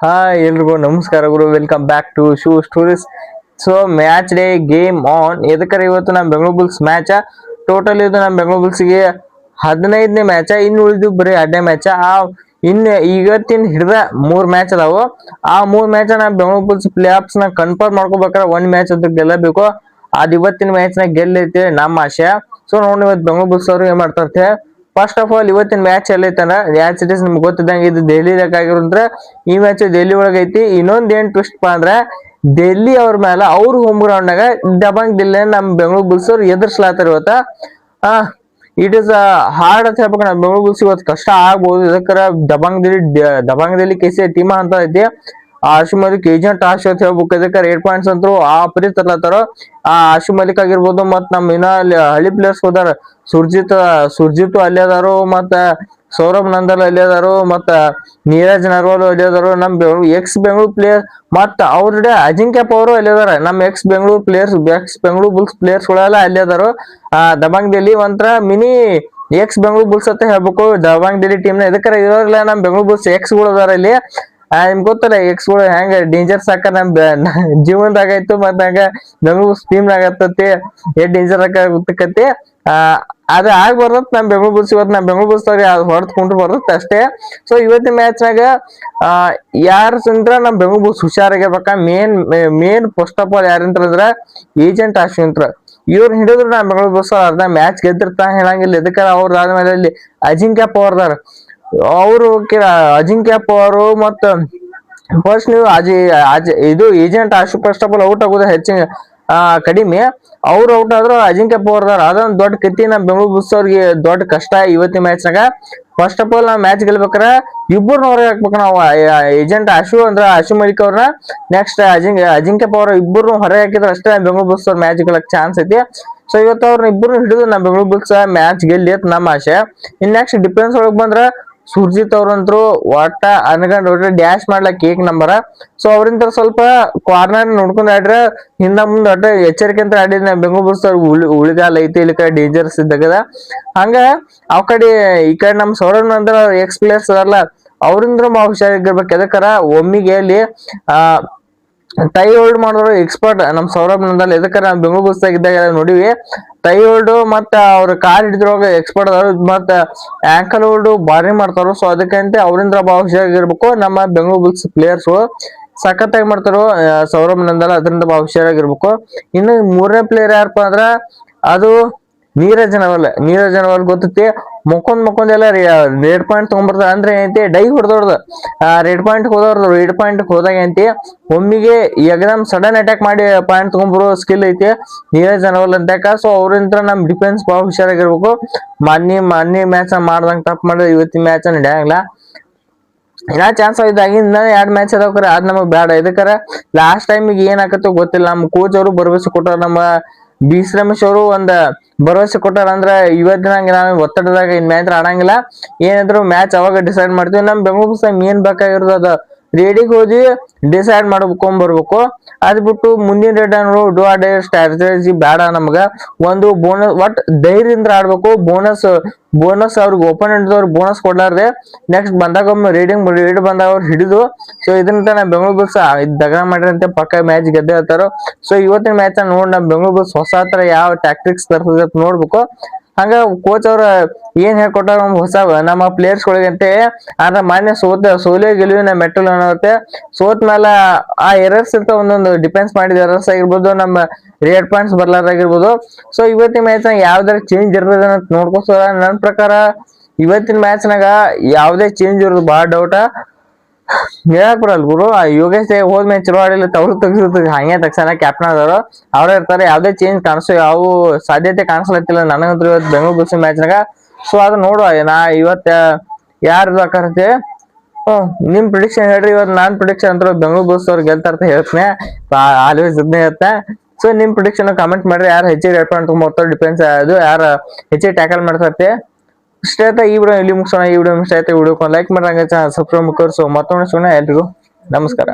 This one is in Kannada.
ಹಾಯ್ ಎಲ್ರಿಗೂ ನಮಸ್ಕಾರಗಳು, welcome back to shoe stories. So match day game on. ಎದಕ್ಕರ ಇವತ್ತು ನಮ್ಮ ಬೆಂಗಳೂರು ಬುಲ್ಸ್ ಮ್ಯಾಚ. ಟೋಟಲ್ ಇದು ನಮ್ಮ ಬೆಂಗಳೂರು ಬುಲ್ಸ್ಗೆ 15ನೇ ಮ್ಯಾಚ. ಇನ್ನು ಉಳಿದು ಬರೀ 2ನೇ ಮ್ಯಾಚ. ಇನ್ನು ಇವತ್ತಿನ ಹಿಡ್ದ 3 ಮ್ಯಾಚ್ ಅದಾವು. ಆ 3 ಮ್ಯಾಚ್ ನಮ್ಮ ಬೆಂಗಳೂರು ಬುಲ್ಸ್ ಪ್ಲೇ ಆಫ್ಸ್ ನ ಕನ್ಫರ್ಮ್ ಮಾಡ್ಕೋಬೇಕಾದ್ರೆ 1 ಮ್ಯಾಚ್ ಅಂತ ಗೆಲ್ಲಬೇಕು. ಅದ್ ಇವತ್ತಿನ ಮ್ಯಾಚ್ ನ ಗೆಲ್ಲೈತೆ ನಮ್ಮ ಆಶೆ. ಸೊ ನೋಡಿ ಇವತ್ತು ಬೆಂಗಳೂರು ಬುಲ್ಸ್ ಅವರು ಏನ್ ಮಾಡ್ತಾರೆ. ಫಸ್ಟ್ ಆಫ್ ಆಲ್ ಇವತ್ತಿನ ಮ್ಯಾಚ್ ಎಲ್ಲೈತಂದ್ರ ಯಾಸ್ ಇಟ್ ಇಸ್ ನಿಮ್ಗೆ ಗೊತ್ತಿದ್ದಂಗೆ ಇದು ದೆಹಲಿದಾಗಿರೋದ್ರ ಈ ಮ್ಯಾಚ್ ದೆಹಲಿ ಒಳಗೈತಿ. ಇನ್ನೊಂದ್ ಏನ್ ಟ್ವಿಸ್ಟ್ ಅಂದ್ರೆ ಡೆಲ್ಲಿ ಅವ್ರ ಮೇಲೆ ಅವ್ರ ಹೋಮ್ ಗ್ರೌಂಡ್ ನಾಗ ದಬಂಗ್ ದಿಲ್ಲಿ ನಮ್ ಬೆಂಗಳೂರು ಬುಲ್ಸ್ ಅವ್ರು ಎದುರ್ಸ್ಲಾತಾರ ಇವತ್ತ. ಇಟ್ ಇಸ್ ಹಾರ್ಡ್ ಅಂತ ಹೇಳ್ಬೇಕು. ನಮ್ ಬೆಂಗಳೂರು ಬುಲ್ಸ್ ಇವತ್ತು ಕಷ್ಟ ಆಗ್ಬಹುದು. ಇದಕ್ಕರ ದಬಂಗ್ ದಿಲ್ಲಿ ಕೆಸಿ ಟೀಮ್ ಅಂತ ಐತಿ. ಆಶು ಮಲಿಕ್ ಏಜೆಂಟ್ ಆಶು ಅಂತ ಹೇಳ್ಬೇಕು. ಇದಕ್ಕೆ 8 ಪಾಯಿಂಟ್ಸ್ ಅಂತೂ ಆ ಪರಿ ತರ್ಲತ್ತಾರ. ಆಶು ಮಲಿಕ್ ಆಗಿರ್ಬೋದು, ಮತ್ ನಮ್ ಇನ್ನ ಹಳ್ಳಿ ಪ್ಲೇಯರ್ಸ್ ಹೋದಾರ. ಸುರ್ಜಿತ್ ಅಲ್ಲಿ ಅದಾರು, ಮತ್ತ ಸೌರಭ್ ನಂದಲ್ ಅಲ್ಲಿ ಅದಾರು, ಮತ್ತ ನೀರಜ್ ನರ್ವಾಲ್ ಅಲ್ಲಿ ಅದಾರು. ನಮ್ ಎಕ್ಸ್ ಬೆಂಗಳೂರು ಪ್ಲೇಯರ್ ಮತ್ತ ಅವ್ರ ಅಜಿಂಕ್ಯ ಪವರು ಅಲ್ಲಿ ಅದಾರ. ನಮ್ ಎಕ್ಸ್ ಬೆಂಗಳೂರು ಬುಲ್ಸ್ ಪ್ಲೇಯರ್ಸ್ ಗಳೆಲ್ಲ ಅಲ್ಲಿ ಅದಾರು. ದಬಂಗ್ ದಿಲ್ಲಿ ಒಂಥರ ಮಿನಿ ಎಕ್ಸ್ ಬೆಂಗಳೂರು ಬುಲ್ಸ್ ಅಂತ ಹೇಳ್ಬೇಕು. ದಬಂಗ್ ದಿಲ್ಲಿ ಟೀಮ್ ನ ಇದಕ್ಕರ ಇರೋಲ್ಲ ನಮ್ ಬೆಂಗಳೂರು ಬುಲ್ಸ್ ಎಕ್ಸ್ ಗಳು ಅದಾರ ಇಲ್ಲಿ. ನಿಮ್ಗೆ ಗೊತ್ತಲ್ಲ ಎಕ್ಸ್ ಗಳು ಹೆಂಗ ಡೇಂಜರ್ ಸಾಕ ನಮ್ ಜೀವನದಾಗ ಆಯ್ತು, ಮತ್ತ ಹಂಗ ಬೆಂಗಳೂರು ಟೀಮ್ ಆಗತ್ತತಿ ಎಷ್ಟ್ ಡೇಂಜರ್ ಗೊತ್ತಕತಿ. ಅದ ಆಗ್ಬಾರ್ದ ನಮ್ ಬೆಂಗಳೂರು ಬುಲ್ಸ್ ಇವತ್ತು ನಮ್ ಬೆಂಗಳೂರು ಬುಲ್ಸ್ ಹೊಡೆದ್ಕೊಂಡ್ರು ಬರ್ತತ್ ಅಷ್ಟೇ. ಸೊ ಇವತ್ತಿನ ಮ್ಯಾಚ್ ನಾಗ ಯಾರ ಅಂದ್ರ ನಮ್ ಬೆಂಗಳೂರು ಬುಲ್ಸ್ ಹುಷಾರಾಗಿರ್ಬೇಕ. ಮೇನ್ ಫಸ್ಟ್ ಆಫ್ ಆಲ್ ಯಾರಂದ್ರ ಏಜೆಂಟ್ ಅಶ್ವಿಂತ್ರ. ಇವ್ರು ಹಿಡಿದ್ರು ನಮ್ ಬೆಂಗಳೂರು ಬುಲ್ಸ್ ಅರ್ಧ ಮ್ಯಾಚ್ ಗೆದ್ದಿರ್ತಾ ಹೇಳಂಗಿಲ್ಲ. ಇದಕ್ಕ ಅವ್ರ ಆದ್ಮೇಲೆ ಇಲ್ಲಿ ಅಜಿಂಕ್ಯ ಪವರ್ದಾರ ಅವರು ಅಜಿಂಕ್ಯ ಪವರು ಮತ್ತ ಫಸ್ಟ್ ನೀವು ಇದು agent Ashu first of all out ಆಗೋದು ಹೆಚ್ಚಿನ ಕಡಿಮೆ. ಅವ್ರು ಔಟ್ ಆದ್ರು ಅಜಿಂಕ್ಯ ಪವರ್ದಾರ. ಅದೊಂದು ದೊಡ್ಡ ಕತ್ತಿ ನಮ್ ಬೆಂಗಳೂರು ಬುಲ್ಸ್ ಅವ್ರಿಗೆ ದೊಡ್ಡ ಕಷ್ಟ ಇವತ್ತಿನ ಮ್ಯಾಚ್ ನಾಗ. ಫಸ್ಟ್ ಆಫ್ ಆಲ್ ನಾವ್ ಮ್ಯಾಚ್ ಗೆಲ್ಬೇಕಾರ ಇಬ್ಬರನ್ನ ಹೊರಗೆ ಹಾಕ್ಬೇಕು ನಾವು. ಏಜೆಂಟ್ ಆಶು ಅಂದ್ರ ಆಶು ಮಲಿಕ್ ಅವ್ರನ್ನ, ನೆಕ್ಸ್ಟ್ ಅಜಿಂಕ್ಯ ಪವರ್ ಇಬ್ಬರು ಹೊರಗೆ ಹಾಕಿದ್ರೆ ಅಷ್ಟೇ ಬೆಂಗಳೂರು ಬುಲ್ಸ್ ಅವ್ರ ಮ್ಯಾಚ್ ಗೆಲ್ಲಕ್ ಚಾನ್ಸ್ ಐತಿ. ಸೊ ಇವತ್ತು ಅವ್ರನ್ನ ಇಬ್ಬರು ಹಿಡಿದು ನಮ್ ಬೆಂಗಳೂರು ಬುಲ್ಸ್ ಮ್ಯಾಚ್ ಗೆಲ್ಲಿ ಅಂತ ನಮ್ಮ ಆಶೆ. ಇನ್ ನೆಕ್ಸ್ಟ್ ಡಿಫೆನ್ಸ್ ಒಳಗ್ ಬಂದ್ರ ಸುರ್ಜಿತ್ ಅವ್ರಂತ್ರು ಒಟ್ಟ ಅನ್ಕೊಂಡ್ ಡ್ಯಾಶ್ ಮಾಡ್ಲಕ್ ಏಕ್ ನಂಬರ್. ಸೊ ಅವ್ರಿಂದ ಸ್ವಲ್ಪ ಕಾರ್ನರ್ ನೋಡ್ಕೊಂಡ್ ಆಡ್ರ ಹಿಂದ ಮುಂದ್ ಒಟ್ಟ ಎಚ್ಚರಿಕೆ ಅಂತ ಆಡಿದ ಬೆಂಗಳೂರು ಬುಲ್ಸ್ ಉಳಿಗಾಲ ಐತಿ ಇಲ್ಲಿ ಕಡೆ ಡೇಂಜರ್ಸ್ ಇದ್ದಾಗದ. ಹಂಗ ಅವ್ ಕಡೆ ಈ ಕಡೆ ನಮ್ ಸೌರವ್ ನಂದ್ರ ಎಕ್ಸ್ ಪ್ಲೇಯರ್ಸ್ ಅದಾರಲ್ಲ ಅವ್ರಿಂದ ಹುಷಾರಾಗಿರ್ಬೇಕು. ಎದಕ್ಕರ ಒಮ್ಮಿಗೆ ಅಲ್ಲಿ ಟೈ ಹೋಲ್ಡ್ ಮಾಡಿದ್ರು ಎಕ್ಸ್ಪರ್ಟ್ ನಮ್ ಸೌರಭ್ ನಂದಲ್. ಎದಕ್ಕರ ನಾವ್ ಬೆಂಗಳೂರು ಬುಲ್ಸ್ ಇದ್ದಾಗ ನೋಡಿವಿ. ಟೈ ಹೋಲ್ಡ್ ಮತ್ತ ಅವ್ರ ಕಾರ್ ಹಿಡಿದ್ರೊಳಗ ಎಕ್ಸ್ಪರ್ಟ್ ಅದಾರ, ಮತ್ತ ಆಂಕಲ್ ಹೋಲ್ಡ್ ಬಾರಿ ಮಾಡ್ತಾರ. ಸೊ ಅದಕ್ಕಂತೆ ಅವ್ರಿಂದ ಹುಷಾರಾಗಿರ್ಬೇಕು ನಮ್ಮ ಬೆಂಗಳೂರು ಬುಲ್ಸ್ ಪ್ಲೇಯರ್ಸ್. ಸಖತ್ತಾಗಿ ಮಾಡ್ತಾರೋ ಸೌರಭ್ ನಂದಲ್, ಅದರಿಂದ ಹುಷಾರಾಗಿರ್ಬೇಕು. ಇನ್ನು 3ನೇ ಪ್ಲೇಯರ್ ಯಾರಪ್ಪ ಅಂದ್ರ ಅದು ನೀರಜ್ ನರ್ವಾಲ್ ಗೊತ್ತೈತಿ. ಮುಕೊಂದ್ ಎಲ್ಲ ರೆಡ್ ಪಾಯಿಂಟ್ ತಗೊಂಡ್ಬರ್ತಾರ. ಅಂದ್ರೆ ಏನೈತಿ ಡೈ ಹೊಡೆದವ್ರದು ರೆಡ್ ಪಾಯಿಂಟ್ ಹೋದಾಗ ಏನೈತಿ ಒಮ್ಮಿಗೆ ಎಕ್ದಮ್ ಸಡನ್ ಅಟ್ಯಾಕ್ ಮಾಡಿ ಪಾಯಿಂಟ್ ತಗೊಂಡ್ಬರೋ ಸ್ಕಿಲ್ ಐತಿ ನೀರಜ್ ನರ್ವಾಲ್ ಅಂತ. ಸೊ ಅವ್ರಿಂದ ನಮ್ ಡಿಫೆನ್ಸ್ ಬಹಳ ಹುಷಾರಾಗಿರ್ಬೇಕು. ಮೊನ್ನೆ ಮ್ಯಾಚ್ ಮಾಡ್ದಂಗ ತಪ್ಪು ಮಾಡಿದ್ರೆ ಇವತ್ತಿನ ಮ್ಯಾಚ್ ನಡೆಯಂಗಿಲ್ಲ. ಇನ್ನ ಚಾನ್ಸ್ ಆಗಿಂದ 2 ಮ್ಯಾಚ್ ಅದಾವ್ಕರ ಅದ್ ನಮಗ್ ಬೇಡ. ಇದಕ್ಕರ ಲಾಸ್ಟ್ ಟೈಮ್ ಏನ್ ಆಕತ್ತೋ ಗೊತ್ತಿಲ್ಲ. ನಮ್ ಕೋಚ್ ಅವರು ಭರವಸೆ ಕೊಟ್ಟಾರ, ನಮ್ಮ ಬಿ ಶ್ರಮೇಶ್ ಅವರು ಒಂದ್ ಭರವಸೆ ಕೊಟ್ಟಾರ. ಅಂದ್ರ ಇವತ್ತಿನ ನಾವ್ ಒತ್ತಡದಾಗ ಇನ್ ಮ್ಯಾಚ್ ಆಡಂಗಿಲ್ಲ, ಏನಾದ್ರು ಮ್ಯಾಚ್ ಅವಾಗ ಡಿಸೈಡ್ ಮಾಡ್ತೀವಿ. ನಮ್ ಬೆಂಗಳೂರು ಏನ್ ಬೇಕಾಗಿರೋದು ಅದ ರೇಡಿಗೆ ಹೋಗಿ ಡಿಸೈಡ್ ಮಾಡ್ಕೊಂಡ್ಬರ್ಬೇಕು. ಅದ್ ಬಿಟ್ಟು ಮುಂದಿನ ರೇಟ್ ಸ್ಟ್ರಾಟಜಿ ಬೇಡ ನಮ್ಗ. ಒಂದು ಬೋನಸ್ ಒಟ್ ಧೈರ್ಯದಿಂದ ಆಡ್ಬೇಕು. ಬೋನಸ್ ಅವ್ರಿಗೆ ಓಪನೆಂಟ್ ಅವ್ರು ಬೋನಸ್ ಕೊಡ್ಲಾರ್ದೆ ನೆಕ್ಸ್ಟ್ ಬಂದಾಗ ರೇಡ್ ಬಂದಾಗ ಅವ್ರು ಹಿಡಿದು. ಸೊ ಇದರಿಂದ ನಮ್ ಬೆಂಗಳೂರು ಬುಲ್ಸ್ ದಗ ಮಾಡಿರಂತೆ ಪಕ್ಕ ಮ್ಯಾಚ್ ಗೆದ್ದೆ ಇರ್ತಾರ. ಸೊ ಇವತ್ತಿನ ಮ್ಯಾಚ್ ನೋಡ್ ನಮ್ ಬೆಂಗಳೂರು ಬುಲ್ಸ್ ಹೊಸ ತರ ಯಾವ ಟ್ಯಾಕ್ಟಿಕ್ಸ್ ತರ್ತದ ನೋಡ್ಬೇಕು. ಹಂಗ ಕೋಚ್ ಅವ್ರ ಏನ್ ಹೇಳ್ಕೊಟ್ಟಾರ ಹೊಸ ನಮ್ಮ ಪ್ಲೇಯರ್ಸ್ ಗಳಿಗಂತೆ. ಆದ್ರೆ ಮಾನ್ಯ ಸೋಲೆ ಗೆಲುವಿನ ಮೆಟ್ಟಲು ಅನ್ನತ್ತೆ. ಸೋತ್ ಮೇಲೆ ಆ ಎರರ್ಸ್ ಇರ್ತಾವ, ಒಂದೊಂದು ಡಿಫೆನ್ಸ್ ಮಾಡಿದ ಎರರ್ಸ್ ಆಗಿರ್ಬೋದು, ನಮ್ಮ ರೇಡ್ ಪಾಯಿಂಟ್ಸ್ ಬರ್ಲಾರ್ದಾಗಿರ್ಬೋದು. ಸೊ ಇವತ್ತಿನ ಮ್ಯಾಚ್ ನಾಗ ಯಾವ್ದಾರ ಚೇಂಜ್ ಇರ್ತದ ಅಂತ ನೋಡ್ಕೋತಾರ. ನನ್ ಪ್ರಕಾರ ಇವತ್ತಿನ ಮ್ಯಾಚ್ ನಾಗ ಯಾವ್ದೇ ಚೇಂಜ್ ಇರೋದು ಬಾಳ ಡೌಟ. ಹೇಳಕ್ ಬರಲ್ಲ ಗುರು. ಯೋಗೇಶ್ ಹೋದ್ಮೇಲೆ ಚಲೋ ಆಡಿಲ್ಲ, ಅವ್ರು ತೆಗ್ಸಿರ್ತಾರೆ ಹಂಗೆ ತಕ್ಷಣ ಕ್ಯಾಪ್ಟನ್ ಆದವರು ಅವ್ರೇ ಇರ್ತಾರೆ. ಯಾವ್ದೇ ಚೇಂಜ್ ಯಾವ ಸಾಧ್ಯತೆ ಕಾಣಿಸ್ಲತ್ತಿಲ್ಲ ನನಗಂತೂ ಇವತ್ತು ಬೆಂಗಳೂರು ಬುಲ್ಸ್ ಮ್ಯಾಚ್ ನಾಗ. ಸೊ ಅದು ನೋಡುವ ನಾ ಇವತ್ತ ಯಾರು ಆಕರತ್ತೆ. ನಿಮ್ ಪ್ರಿಡಿಕ್ಷನ್ ಹೇಳ್ರಿ. ಇವತ್ತು ನಾನ್ ಪ್ರಿಡಿಕ್ಷನ್ ಅಂತ ಬೆಂಗಳೂರು ಬುಲ್ಸ್ ಅವ್ರು ಗೆಲ್ತಾ ಅಂತ ಹೇಳ್ತೀನಿ. ಆಲ್ವೇಸ್ ಇದನ್ನೇ ಇರುತ್ತೆ. ಸೊ ನಿಮ್ ಪ್ರಿಡಿಕ್ಷನ್ ಕಮೆಂಟ್ ಮಾಡ್ರಿ. ಯಾರು ಹೆಚ್ಚಿಗೆ ರೇಟ್ ಮಾಡ್ತಾರೆ ಡಿಫೆನ್ಸ್ ಅದು ಯಾರು ಹೆಚ್ಚಿಗೆ ಟ್ಯಾಕಲ್ ಮಾಡ್ತೈತೆ ಇಷ್ಟ ಆಯ್ತಾ. ಈ ವಿಡಿಯೋ ಇಲ್ಲಿ ಮುಗಿಸೋಣ. ಈ ವಿಡಿಯೋ ಇಷ್ಟ ಆಯ್ತಾ ವಿಡಿಯೋಕ್ಕೆ ಲೈಕ್ ಮಾಡ್ರಂಗ ಸಬ್ಸ್ಕ್ರೈಬ್ ಮಾಡ್ಕೊಂಡು. ಸೊ ಮತ್ತೊಮ್ಮೆ ಎಲ್ರಿಗೂ ನಮಸ್ಕಾರ.